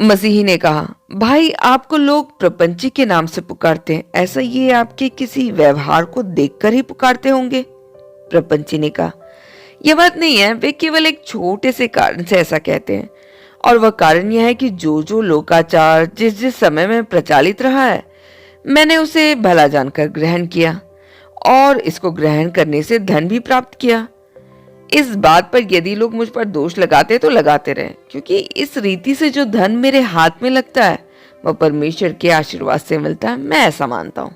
मसीही ने कहा, भाई आपको लोग प्रपंची के नाम से पुकारते हैं, ऐसा ये आपके किसी व्यवहार को देखकर ही पुकारते होंगे। प्रपंची ने कहा, यह बात नहीं है, वे केवल एक छोटे से कारण से ऐसा कहते हैं, और वह कारण यह है कि जो जो लोकाचार जिस जिस समय में प्रचलित रहा है, मैंने उसे भला जानकर ग्रहण किया, और इसको ग्रहण करने से धन भी प्राप्त किया। इस बात पर यदि लोग मुझ पर दोष लगाते तो लगाते रहे, क्योंकि इस रीति से जो धन मेरे हाथ में लगता है वह परमेश्वर के आशीर्वाद से मिलता है, मैं ऐसा मानता हूँ।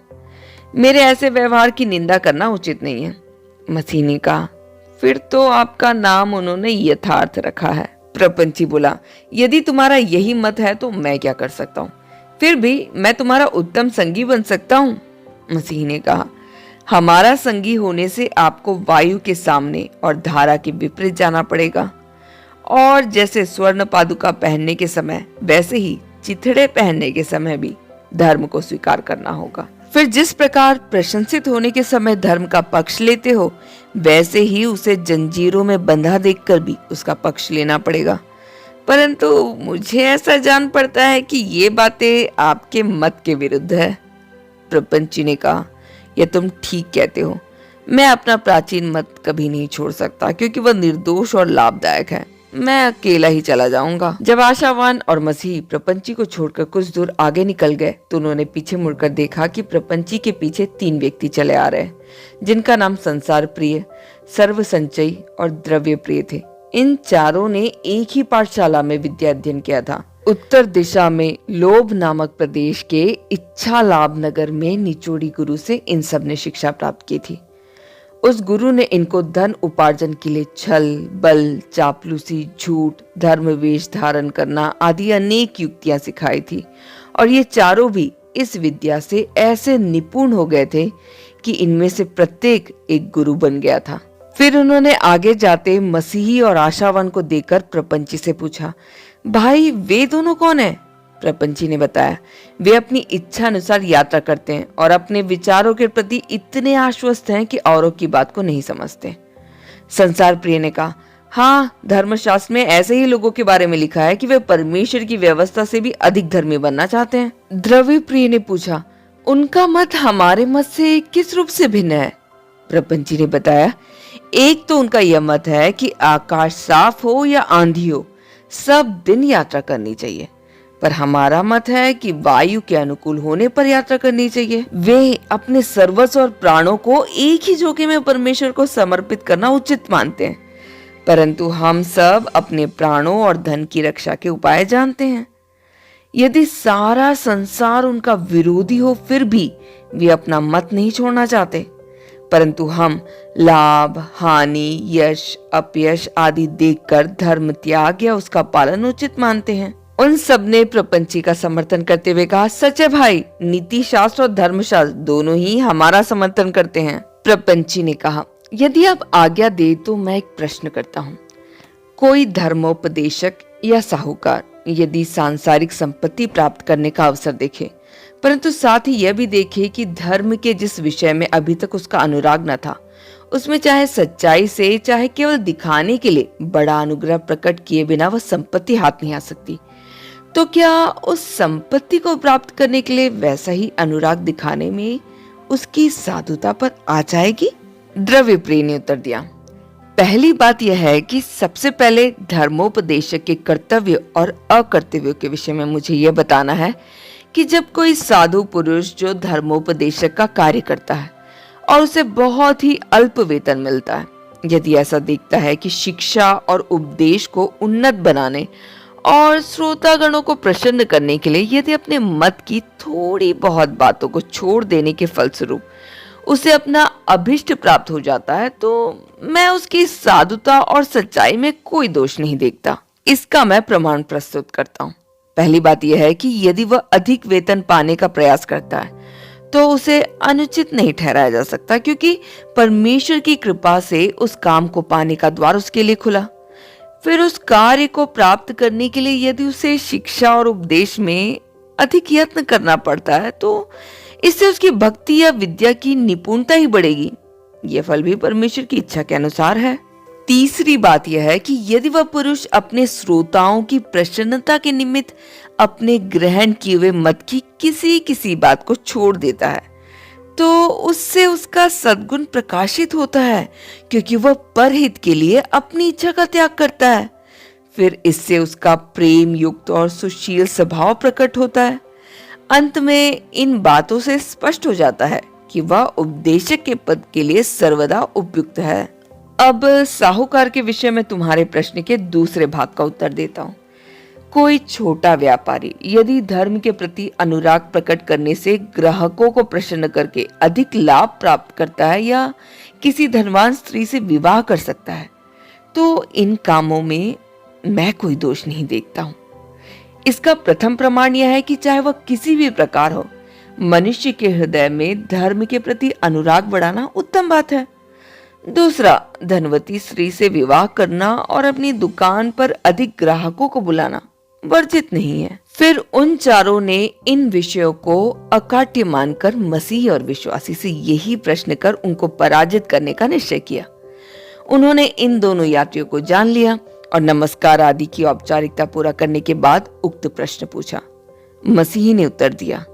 मेरे ऐसे व्यवहार की निंदा करना उचित नहीं है। मसीह ने कहा, फिर तो आपका नाम उन्होंने यथार्थ रखा है। प्रपंची बोला, यदि तुम्हारा यही मत है तो मैं क्या कर सकता हूँ, फिर भी मैं तुम्हारा उत्तम संगी बन सकता हूँ। मसीह ने कहा, हमारा संगी होने से आपको वायु के सामने और धारा के विपरीत जाना पड़ेगा, और जैसे स्वर्ण पादुका पहनने के समय वैसे ही चिथड़े पहनने के समय भी धर्म को स्वीकार करना होगा। फिर जिस प्रकार प्रशंसित होने के समय धर्म का पक्ष लेते हो, वैसे ही उसे जंजीरों में बंधा देखकर भी उसका पक्ष लेना पड़ेगा। परंतु मुझे ऐसा जान पड़ता है कि ये बातें आपके मत के विरुद्ध है। प्रपंची ने कहा, यह तुम ठीक कहते हो, मैं अपना प्राचीन मत कभी नहीं छोड़ सकता, क्योंकि वह निर्दोष और लाभदायक है। मैं अकेला ही चला जाऊंगा। जब आशावान और मसीह प्रपंची को छोड़कर कुछ दूर आगे निकल गए तो उन्होंने पीछे मुड़कर देखा कि प्रपंची के पीछे 3 व्यक्ति चले आ रहे, जिनका नाम संसार प्रिय, सर्व संचयी और द्रव्य प्रिय थे। इन चारों ने एक ही पाठशाला में विद्या अध्ययन किया था। उत्तर दिशा में लोभ नामक प्रदेश के इच्छा लाभ नगर में निचोड़ी गुरु से इन सब ने शिक्षा प्राप्त की थी। उस गुरु ने इनको धन उपार्जन के लिए छल, बल, चापलूसी, झूठ, धर्म वेश धारण करना आदि अनेक युक्तियां सिखाई थी, और ये चारों भी इस विद्या से ऐसे निपुण हो गए थे कि इनमें से प्रत्येक एक गुरु बन गया था। फिर उन्होंने आगे जाते मसीही और आशावान को देखकर प्रपंची से पूछा, भाई वे दोनों कौन है? प्रपंची ने बताया, वे अपनी इच्छा अनुसार यात्रा करते हैं और अपने विचारों के प्रति इतने आश्वस्त हैं कि औरों की बात को नहीं समझते। संसार प्रिय ने कहा, हाँ, धर्मशास्त्र में ऐसे ही लोगों के बारे में लिखा है कि वे परमेश्वर की व्यवस्था से भी अधिक धर्मी बनना चाहते हैं। द्रव्य प्रिय ने पूछा, उनका मत हमारे मत से किस रूप से भिन्न है? प्रपंची ने बताया, एक तो उनका यह मत है कि आकाश साफ हो या आंधी हो, सब दिन यात्रा करनी चाहिए, पर हमारा मत है कि वायु के अनुकूल होने पर यात्रा करनी चाहिए। वे अपने सर्वस्व और प्राणों को एक ही जोखिम में परमेश्वर को समर्पित करना उचित मानते हैं, परंतु हम सब अपने प्राणों और धन की रक्षा के उपाय जानते हैं। यदि सारा संसार उनका विरोधी हो, फिर भी वे अपना मत नहीं छोड़ना चाहते, परंतु हम लाभ, हानि, यश, अपयश आदि देखकर धर्म त्याग या उसका पालन उचित मानते हैं। उन सब ने प्रपंची का समर्थन करते हुए कहा, सच है भाई, नीति शास्त्र और धर्मशास्त्र दोनों ही हमारा समर्थन करते हैं। प्रपंची ने कहा, यदि आप आज्ञा दे तो मैं एक प्रश्न करता हूँ। कोई धर्मोपदेशक या साहूकार यदि सांसारिक संपत्ति प्राप्त करने का अवसर देखे, परंतु साथ ही यह भी देखे कि धर्म के जिस विषय में अभी तक उसका अनुराग न था, उसमें चाहे सच्चाई से चाहे केवल दिखाने के लिए बड़ा अनुग्रह प्रकट किए बिना वह संपत्ति हाथ नहीं आ सकती, तो क्या उस संपत्ति को प्राप्त करने के लिए वैसा ही अनुराग दिखाने में उसकी साधुता पर आ जाएगी? द्रव्य प्रिय ने उत्तर दिया, पहली बात यह है कि सबसे पहले धर्मोपदेशक के कर्तव्य और अकर्तव्यों के विषय में मुझे यह बताना है कि जब कोई साधु पुरुष जो धर्मोपदेशक का कार्य करता है और उसे बहुत ही अल्प वेतन मिलता है, यदि ऐसा देखता है कि शिक्षा और उपदेश को उन्नत बनाने और श्रोतागणों को प्रसन्न करने के लिए यदि अपने मत की थोड़ी बहुत बातों को छोड़ देने के फलस्वरूप उसे अपना अभिष्ट प्राप्त हो जाता है, तो मैं उसकी साधुता और सच्चाई में कोई दोष नहीं देखता। इसका मैं प्रमाण प्रस्तुत करता हूँ। पहली बात यह है कि यदि वह अधिक वेतन पाने का प्रयास करता है तो उसे अनुचित नहीं ठहराया जा सकता, क्योंकि परमेश्वर की कृपा से उस काम को पाने का द्वार उसके लिए खुला। फिर उस कार्य को प्राप्त करने के लिए यदि उसे शिक्षा और उपदेश में अधिक यत्न करना पड़ता है, तो इससे उसकी भक्ति या विद्या की निपुणता ही बढ़ेगी। यह फल भी परमेश्वर की इच्छा के अनुसार है। तीसरी बात यह है कि यदि वह पुरुष अपने श्रोताओं की प्रसन्नता के निमित्त अपने ग्रहण किए हुए मत की किसी किसी बात को छोड़ देता है, तो उससे उसका सद्गुण प्रकाशित होता है, क्योंकि वह परहित के लिए अपनी इच्छा का त्याग करता है। फिर इससे उसका प्रेम युक्त और सुशील स्वभाव प्रकट होता है। अंत में इन बातों से स्पष्ट हो जाता है कि वह उपदेशक के पद के लिए सर्वदा उपयुक्त है। अब साहूकार के विषय में तुम्हारे प्रश्न के दूसरे भाग का उत्तर देता हूँ। कोई छोटा व्यापारी यदि धर्म के प्रति अनुराग प्रकट करने से ग्राहकों को प्रसन्न करके अधिक लाभ प्राप्त करता है या किसी धनवान स्त्री से विवाह कर सकता है, तो इन कामों में मैं कोई दोष नहीं देखता हूँ। इसका प्रथम प्रमाण यह है कि चाहे वह किसी भी प्रकार हो, मनुष्य के हृदय में धर्म के प्रति अनुराग बढ़ाना उत्तम बात है। दूसरा, धनवती स्त्री से विवाह करना और अपनी दुकान पर अधिक ग्राहकों को बुलाना वर्जित नहीं है। फिर उन चारों ने इन विषयों को अकाट्य मानकर मसीह और विश्वासी से यही प्रश्न कर उनको पराजित करने का निश्चय किया। उन्होंने इन दोनों यात्रियों को जान लिया और नमस्कार आदि की औपचारिकता पूरा करने के बाद उक्त प्रश्न पूछा। मसीह ने उत्तर दिया,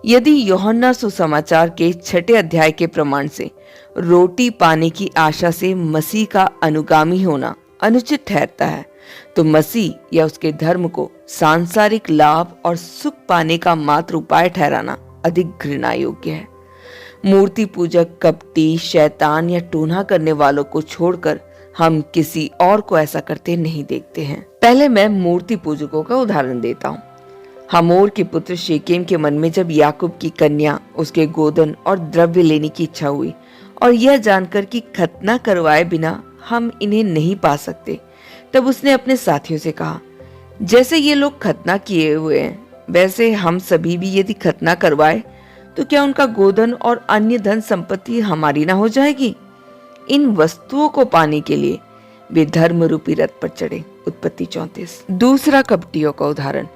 यदि यूहन्ना सुसमाचार के 6 अध्याय के प्रमाण से रोटी पाने की आशा से मसीह का अनुगामी होना अनुचित ठहरता है, तो मसीह या उसके धर्म को सांसारिक लाभ और सुख पाने का मात्र उपाय ठहराना अधिक घृणा योग्य है। मूर्ति पूजक, कपटी, शैतान या टोना करने वालों को छोड़कर हम किसी और को ऐसा करते नहीं देखते हैं। पहले मैं मूर्ति पूजकों का उदाहरण देता हूँ। हमोर के पुत्र शेकेम के मन में जब याकूब की कन्या, उसके गोदन और द्रव्य लेने की इच्छा हुई और यह जानकर कि खतना करवाए बिना हम इन्हें नहीं पा सकते, तब उसने अपने साथियों से कहा, जैसे ये लोग खतना किए हुए हैं, वैसे हम सभी भी यदि खतना करवाए तो क्या उनका गोदन और अन्य धन संपत्ति हमारी ना हो जाएगी? इन वस्तुओं को पाने के लिए वे धर्म रूपी रथ पर चढ़े। उत्पत्ति 34। दूसरा, कपटियों का उदाहरण।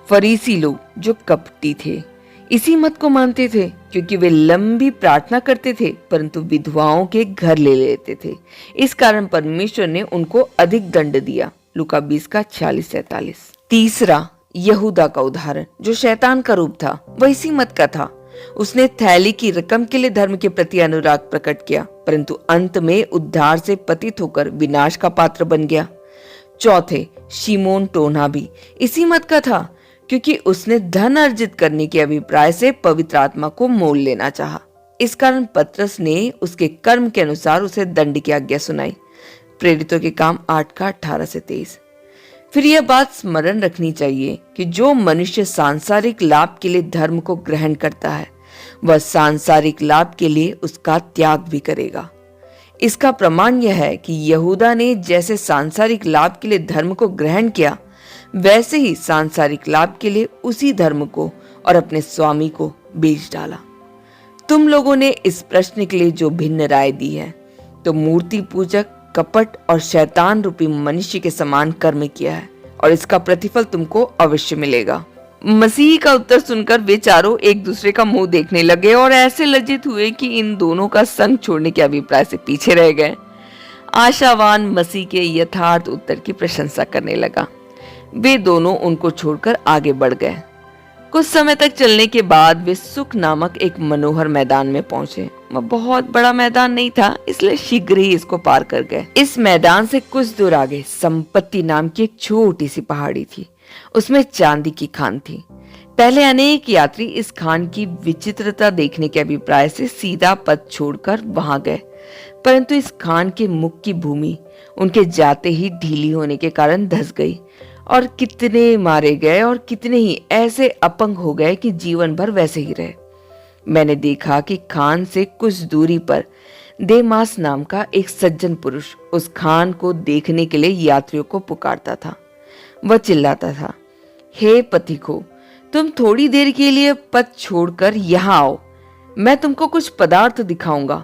फरीसी लोग जो कपटी थे इसी मत को मानते थे, क्योंकि वे लंबी प्रार्थना करते थे परंतु विधवाओं के घर ले लेते थे। इस कारण परमेश्वर ने उनको अधिक दंड दिया। लूका 20 का 46-47। तीसरा, यहूदा का उदाहरण, जो शैतान का रूप था, वह इसी मत का था। उसने थैली की रकम के लिए धर्म के प्रति अनुराग प्रकट किया, परंतु अंत में उद्धार से पतित होकर विनाश का पात्र बन गया। चौथे, शिमोन टोना भी इसी मत का था, क्योंकि उसने धन अर्जित करने के अभिप्राय से पवित्र आत्मा को मोल लेना चाहा। इस कारण पतरस ने उसके कर्म के अनुसार उसे दंड की आज्ञा सुनाई। प्रेरितों के काम 8 का 18-23। फिर यह बात स्मरण रखनी चाहिए कि जो मनुष्य सांसारिक लाभ के लिए धर्म को ग्रहण करता है, वह सांसारिक लाभ के लिए उसका त्याग भी करेगा। इसका प्रमाण यह है कि यहूदा ने जैसे सांसारिक लाभ के लिए धर्म को ग्रहण किया, वैसे ही सांसारिक लाभ के लिए उसी धर्म को और अपने स्वामी को बेच डाला। तुम लोगों ने इस प्रश्न के लिए जो भिन्न राय दी है, तो मूर्ति पूजक, कपट और शैतान रूपी मनुष्य के समान कर्म किया है, और इसका प्रतिफल तुमको अवश्य मिलेगा। मसीह का उत्तर सुनकर वे चारों एक दूसरे का मुंह देखने लगे और ऐसे लज्जित हुए कि इन दोनों का संग छोड़ने के अभिप्राय से पीछे रह गए। आशावान मसीह के यथार्थ उत्तर की प्रशंसा करने लगा। वे दोनों उनको छोड़कर आगे बढ़ गए। कुछ समय तक चलने के बाद वे सुख नामक एक मनोहर मैदान में पहुंचे। वह बहुत बड़ा मैदान नहीं था, इसलिए शीघ्र ही इसको पार कर गए। इस मैदान से कुछ दूर आगे संपत्ति नाम की एक छोटी सी पहाड़ी थी। उसमें चांदी की खान थी। पहले अनेक यात्री इस खान की विचित्रता देखने के अभिप्राय से सीधा पथ छोड़कर वहां गए, परंतु इस खान के मुख की भूमि उनके जाते ही ढीली होने के कारण धंस गई, और कितने मारे गए और कितने ही ऐसे अपंग हो गए कि जीवन भर वैसे ही रहे। मैंने देखा कि खान से कुछ दूरी पर देमास नाम का एक सज्जन पुरुष उस खान को देखने के लिए यात्रियों को पुकारता था। वह चिल्लाता था, हे पथिको, तुम थोड़ी देर के लिए पथ छोड़कर यहाँ आओ, मैं तुमको कुछ पदार्थ दिखाऊंगा।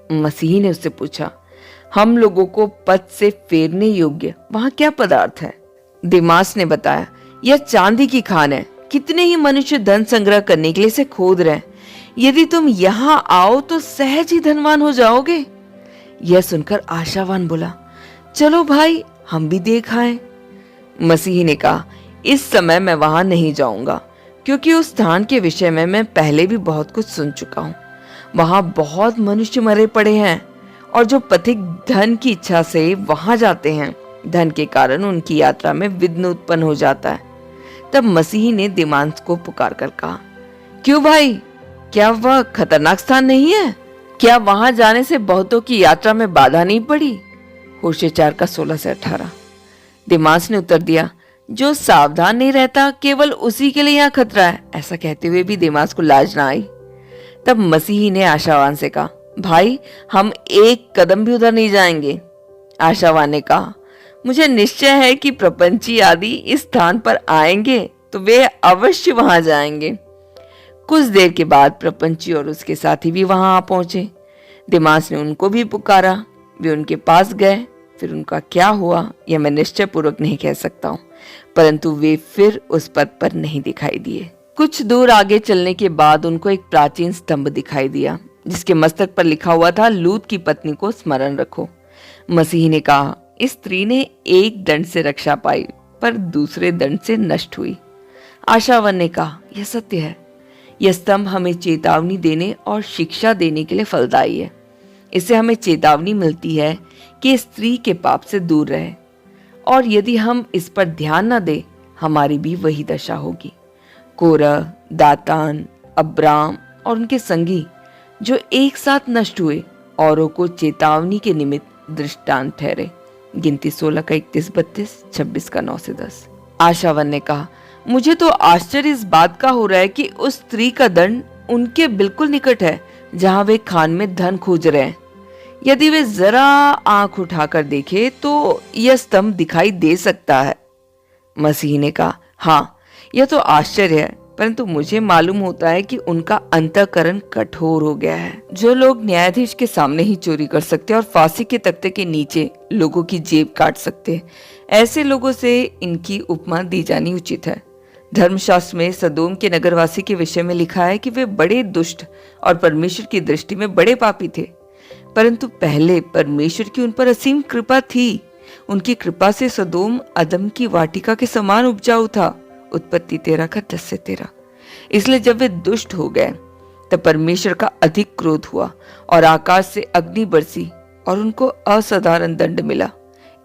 मसीह ने उससे पूछा, हम लोगों को पथ से फेरने योग्य वहां क्या पदार्थ है? दिमास ने बताया, यह चांदी की खान है। कितने ही मनुष्य धन संग्रह करने के लिए इसे खोद रहे हैं। यदि तुम यहाँ आओ तो सहज ही धनवान हो जाओगे। यह सुनकर आशावान बोला, चलो भाई हम भी देख आए। मसीही ने कहा, इस समय मैं वहां नहीं जाऊंगा, क्योंकि उस स्थान के विषय में मैं पहले भी बहुत कुछ सुन चुका हूं। वहां बहुत मनुष्य मरे पड़े हैं, और जो पथिक धन की इच्छा से वहां जाते हैं, धन के कारण उनकी यात्रा में विघ्न उत्पन्न हो जाता है। तब मसीही ने दिमांस को पुकार कर कहा, क्यों भाई, क्या वह खतरनाक स्थान नहीं है? क्या वहां जाने से बहुतों की यात्रा में बाधा नहीं पड़ी? होशे 4 का 16 से 18। दिमास ने उत्तर दिया, जो सावधान नहीं रहता केवल उसी के लिए यहाँ खतरा है। ऐसा कहते हुए भी दिमास को लाज ना आई। तब मसीही ने आशावान से कहा, भाई हम एक कदम भी उधर नहीं जाएंगे। आशावान ने कहा, मुझे निश्चय है कि प्रपंची आदि इस स्थान पर आएंगे तो वे अवश्य वहां जाएंगे। कुछ देर के बाद प्रपंची और उसके साथी भी वहां आ पहुंचे। दिमास ने उनको भी पुकारा। वे उनके पास गए। फिर उनका क्या हुआ यह मैं निश्चय पूर्वक नहीं कह सकता हूँ, परंतु वे फिर उस पद पर नहीं दिखाई दिए। कुछ दूर आगे चलने के बाद उनको एक प्राचीन स्तंभ दिखाई दिया, जिसके मस्तक पर लिखा हुआ था, लूत की पत्नी को स्मरण रखो। मसीह ने कहा, इस स्त्री ने एक दंड से रक्षा पाई, पर दूसरे दंड से नष्ट हुई। आशावन ने कहा, यह सत्य है। यह स्तंभ हमें चेतावनी देने और शिक्षा देने के लिए फलदायी है। इससे हमें चेतावनी मिलती है कि स्त्री के पाप से दूर रहे, और यदि हम इस पर ध्यान न दें, हमारी भी वही दशा होगी। कोरह, दातान, अब्राम और उनके संगी जो एक साथ नष्ट हुए, औरों को चेतावनी के निमित्त दृष्टांत ठहरे। गिनती 16 का 31-32, 26 का 9 से 10। आशावन ने कहा, मुझे तो आश्चर्य इस बात का हो रहा है कि उस स्त्री का दंड उनके बिल्कुल निकट है, जहां वे खान में धन खोज रहे हैं। यदि वे जरा आंख उठाकर देखे तो यह स्तंभ दिखाई दे सकता है। मसीह ने कहा, हाँ यह तो आश्चर्य है, परंतु मुझे मालूम होता है कि उनका अंतःकरण कठोर हो गया है। जो लोग न्यायाधीश के सामने ही चोरी कर सकते और फांसी के तख्ते के नीचे लोगों की जेब काट सकते, ऐसे लोगों से इनकी उपमा दी जानी उचित है। धर्मशास्त्र में सदोम के नगरवासी के विषय में लिखा है कि वे बड़े दुष्ट और परमेश्वर की दृष्टि में बड़े पापी थे, परंतु पहले परमेश्वर की उन पर असीम कृपा थी। उनकी कृपा से सदोम अदम की वाटिका के समान उपजाऊ था। उत्पत्ति 13 का 10 से 13। इसलिए जब वे दुष्ट हो गए तब परमेश्वर का अधिक क्रोध हुआ और आकाश से अग्नि बरसी और उनको असाधारण दंड मिला।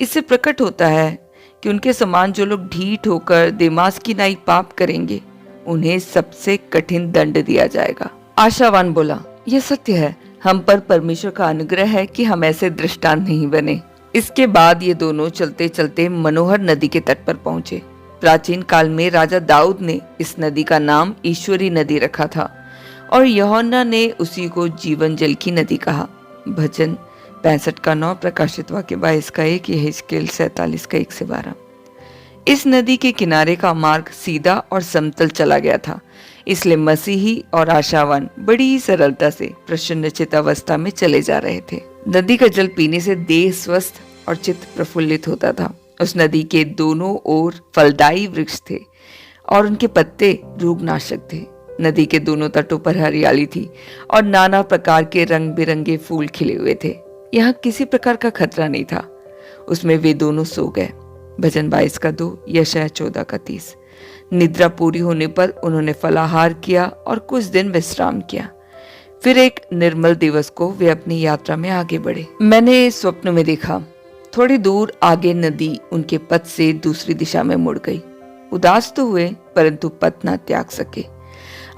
इससे प्रकट होता है कि उनके समान जो लोग ढीठ होकर देमास की नाई पाप करेंगे, उन्हें सबसे कठिन दंड दिया जाएगा। आशावान बोला, यह सत्य है, हम पर परमेश्वर का अनुग्रह है कि हम ऐसे दृष्टांत नहीं बने। इसके बाद ये दोनों चलते चलते मनोहर नदी के तट पर पहुंचे। प्राचीन काल में राजा दाऊद ने इस नदी का नाम ईश्वरी नदी रखा था, और यूहन्ना ने उसी को जीवन जल की नदी कहा। भजन 65 का 9, प्रकाशित वाक्य 22 का 1, यहेजकेल 47 का 1 से 12। इस नदी के किनारे का मार्ग सीधा और समतल चला गया था, इसलिए मसीही और आशावान बड़ी सरलता से प्रसन्नचित अवस्था में चले जा रहे थे। नदी का जल पीने से देह स्वस्थ और चित्त प्रफुल्लित होता था। उस नदी के दोनों ओर फलदायी वृक्ष थे और उनके पत्ते रोगनाशक थे। नदी के दोनों तटों पर हरियाली थी और नाना प्रकार के रंग बिरंगे फूल खिले हुए थे। यहाँ किसी प्रकार का खतरा नहीं था। उसमें वे दोनों सो गए। भजन 22 का 2, यशायाह 14 का 30। निद्रा पूरी होने पर उन्होंने फलाहार किया और कुछ दिन विश्राम किया। फिर एक निर्मल दिवस को वे अपनी यात्रा में आगे बढ़े। मैंने स्वप्न में देखा, थोड़ी दूर आगे नदी उनके पथ से दूसरी दिशा में मुड़ गई। उदास तो हुए, परंतु पथ न त्याग सके।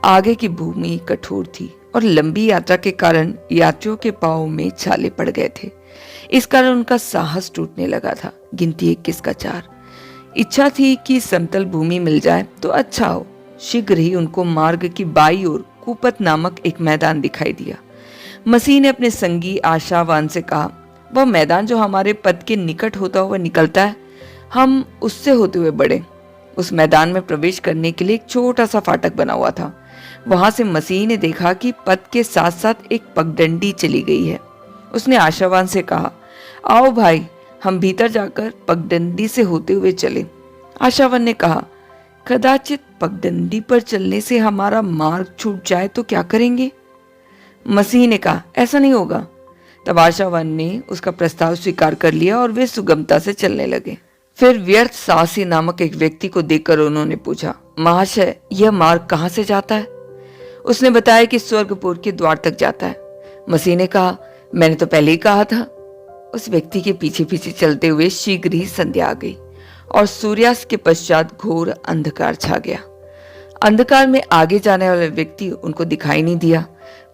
आगे की भूमि कठोर थी और लंबी यात्रा के कारण यात्रियों के पांवों में छाले पड़ गए थे। इस कारण उनका साहस टूटने लगा था। गिनती 21 का 4। इच्छा थी कि समतल भूमि मिल जाए तो अच्छा हो। शीघ्र ही उनको मार्ग की बाई ओर कूपत नामक एक मैदान दिखाई दिया। मसीह ने अपने संगी आशावान से कहा, वह मैदान जो हमारे पथ के निकट होता हुआ निकलता है, हम उससे होते हुए बढ़े। उस मैदान में प्रवेश करने के लिए एक छोटा सा फाटक बना हुआ था। वहां से मसीह ने देखा कि पथ के साथ साथ एक पगडंडी चली गई है। उसने आशावान से कहा, आओ भाई, हम भीतर जाकर पगडंडी से होते हुए चले। आशावान ने कहा, कदाचित पगडंडी पर चलने से हमारा मार्ग छूट जाए तो क्या करेंगे? मसीह ने कहा, ऐसा नहीं होगा। तब आशावान ने उसका प्रस्ताव स्वीकार कर लिया और वे सुगमता से चलने लगे। फिर व्यर्थ साहसी नामक एक व्यक्ति को देखकर उन्होंने पूछा, महाशय, यह मार्ग कहाँ से जाता है? उसने बताया कि स्वर्गपुर के द्वार तक जाता है। मसीह ने कहा, मैंने तो पहले ही कहा था। उस व्यक्ति के पीछे पीछे चलते हुए शीघ्र ही संध्या आ गई और सूर्यास्त के पश्चात घोर अंधकार छा गया। अंधकार में आगे जाने वाला व्यक्ति उनको दिखाई नहीं दिया,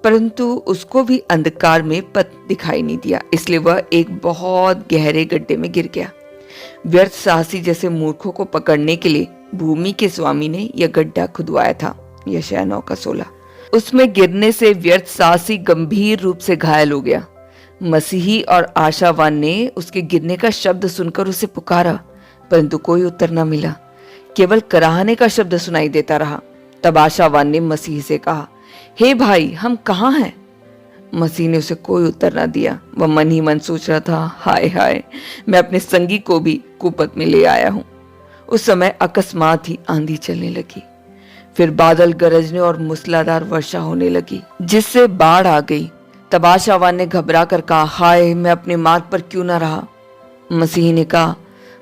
परंतु उसको भी अंधकार में पथ दिखाई नहीं दिया, इसलिए वह एक बहुत गहरे गड्ढे में गिर गया। व्यर्थ साहसी जैसे मूर्खों को पकड़ने के लिए भूमि के स्वामी ने यह गड्ढा खुदवाया था। यशायाह 9:16। उसमें गिरने से व्यर्थ साहसी गंभीर रूप से घायल हो गया। मसीही और आशावान ने उसके गिरने का शब्द सुनकर उसे पुकारा, परंतु कोई उत्तर न मिला। केवल कराहने का शब्द सुनाई देता रहा। तब आशावान ने मसीह से कहा, हे भाई, हम कहाँ हैं? मसीह ने उसे कोई उत्तर न दिया। वह मन ही मन सोच रहा था, हाय हाय, मैं अपने संगी को भी कुपथ में ले आया हूं। उस समय अकस्मात ही आंधी चलने लगी। फिर बादल गरजने और मूसलाधार वर्षा होने लगी, जिससे बाढ़ आ गई। तब आशावान ने घबरा कर कहा, हाय, मैं अपने मार्ग पर क्यों न रहा? मसीह ने कहा,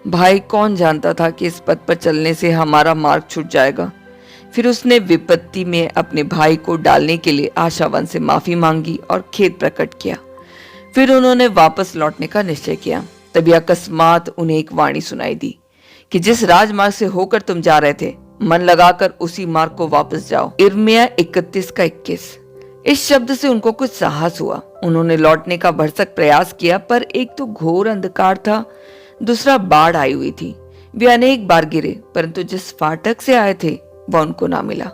भाई, कौन जानता था कि इस पथ पर चलने से हमारा मार्ग छूट जाएगा। फिर उसने विपत्ति में अपने भाई को डालने के लिए आशावान से माफी मांगी और खेद प्रकट किया। फिर उन्होंने वापस लौटने का निश्चय किया। तभी अकस्मात उन्हें एक वाणी सुनाई दी कि जिस राजमार्ग से होकर तुम जा रहे थे, मन लगाकर उसी मार्ग को वापस जाओ। यिर्मयाह 31:21। इस शब्द से उनको कुछ साहस हुआ। उन्होंने लौटने का भरसक प्रयास किया, पर एक तो घोर अंधकार था, दूसरा बाढ़ आई हुई थी। वे अनेक बार गिरे, परंतु जिस फाटक से आए थे वह उनको ना मिला।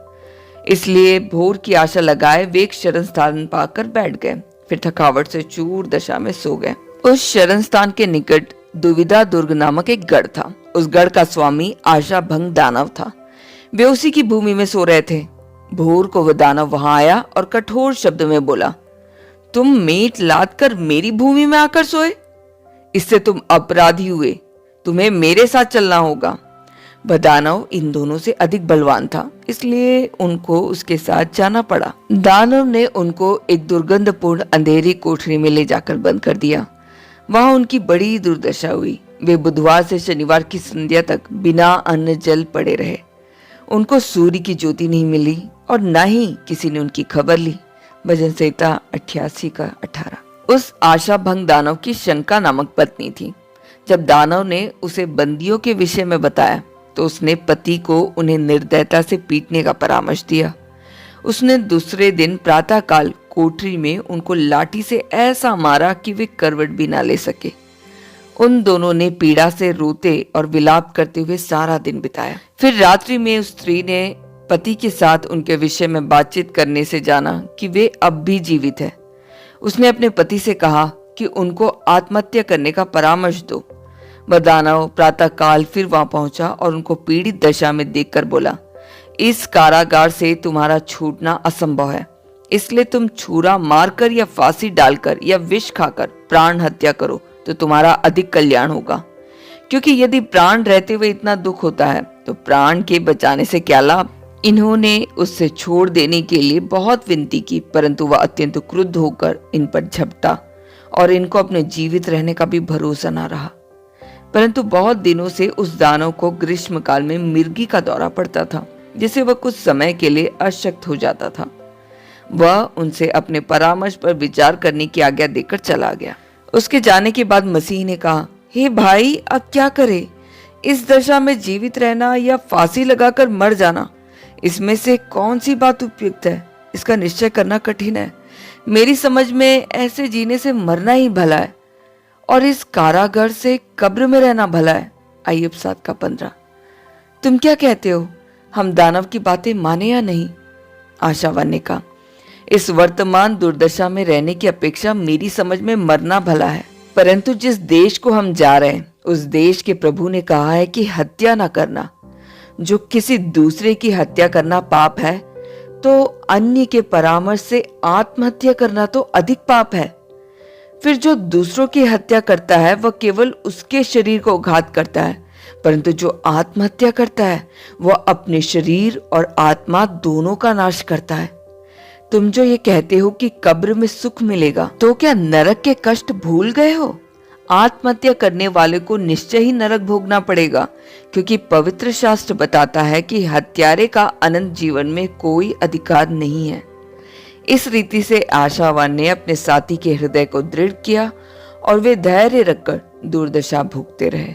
इसलिए भोर की आशा लगाए वे एक शरण स्थान पाकर बैठ गए। फिर थकावट से चूर दशा में सो गए। उस शरण स्थान के निकट दुविधा दुर्ग नामक एक गढ़ था। उस गढ़ का स्वामी आशा भंग दानव था। वे उसी की भूमि में सो रहे थे। भोर को वह दानव वहां आया और कठोर शब्द में बोला, तुम मेट लाद कर मेरी भूमि में आकर सोए? इससे तुम अपराधी हुए। तुम्हें मेरे साथ चलना होगा। वह दानव इन दोनों से अधिक बलवान था, इसलिए उनको उसके साथ जाना पड़ा। दानव ने उनको एक दुर्गंधपूर्ण अंधेरी कोठरी में ले जाकर बंद कर दिया। वहां उनकी बड़ी दुर्दशा हुई। वे बुधवार से शनिवार की संध्या तक बिना अन्न जल पड़े रहे। उनको सूर्य की ज्योति नहीं मिली और न ही किसी ने उनकी खबर ली। भजन संहिता 88:18। उस आशा भंग दानव की शंका नामक पत्नी थी। जब दानव ने उसे बंदियों के विषय में बताया तो उसने पति को उन्हें निर्दयता से पीटने का परामर्श दिया। उसने दूसरे दिन प्रातःकाल कोठरी में उनको लाठी से ऐसा मारा कि वे करवट भी ना ले सके। उन दोनों ने पीड़ा से रोते और विलाप करते हुए सारा दिन बिताया। फिर रात्रि में उस स्त्री ने पति के साथ उनके विषय में बातचीत करने से जाना कि वे अब भी जीवित है। उसने अपने पति से कहा कि उनको आत्महत्या करने का परामर्श दो। वह दानव प्रातःकाल फिर वहां पहुंचा और उनको पीड़ित दशा में देखकर बोला, इस कारागार से तुम्हारा छूटना असंभव है, इसलिए तुम छुरा मारकर या फांसी डालकर या विष खाकर प्राण हत्या करो तो तुम्हारा अधिक कल्याण होगा। क्योंकि यदि प्राण रहते हुए इतना दुख होता है तो प्राण के बचाने से क्या लाभ। इन्होंने उससे छोड़ देने के लिए बहुत विनती की, परंतु वह अत्यंत क्रुद्ध होकर इन पर झपटा और इनको अपने जीवित रहने का भी भरोसा न रहा। परंतु बहुत दिनों से उस दानव को ग्रीष्म काल में मिर्गी का दौरा पड़ता था, जिससे वह कुछ समय के लिए अशक्त हो जाता था। वह उनसे अपने परामर्श पर विचार करने की आज्ञा देकर चला गया। उसके जाने के बाद मसीह ने कहा, हे भाई, अब क्या करे? इस दशा में जीवित रहना या फांसी लगाकर मर जाना, इसमें से कौन सी बात उपयुक्त है? इसका निश्चय करना कठिन है। मेरी समझ में ऐसे जीने से मरना ही भला है और इस कारागार से कब्र में रहना भला है। अय्यूब 7:15। तुम क्या कहते हो? हम दानव की बातें माने या नहीं? आशावान ने कहा, इस वर्तमान दुर्दशा में रहने की अपेक्षा मेरी समझ में मरना भला है। परंतु जिस देश को हम जा रहे हैं उस देश के प्रभु ने कहा है कि हत्या न करना। जो किसी दूसरे की हत्या करना पाप है, तो अन्य के परामर्श से आत्महत्या करना तो अधिक पाप है। फिर जो दूसरों की हत्या करता है वह केवल उसके शरीर को घात करता है, परंतु जो आत्महत्या करता है वह अपने शरीर और आत्मा दोनों का नाश करता है। तुम जो ये कहते हो कि कब्र में सुख मिलेगा, तो क्या नरक के कष्ट भूल गए हो? आत्महत्या करने वाले को निश्चय ही नरक भोगना पड़ेगा, क्योंकि पवित्र शास्त्र बताता है कि हत्यारे का अनंत जीवन में कोई अधिकार नहीं है। इस रीति से आशावान ने अपने साथी के हृदय को दृढ़ किया और वे धैर्य रखकर दुर्दशा भोगते रहे।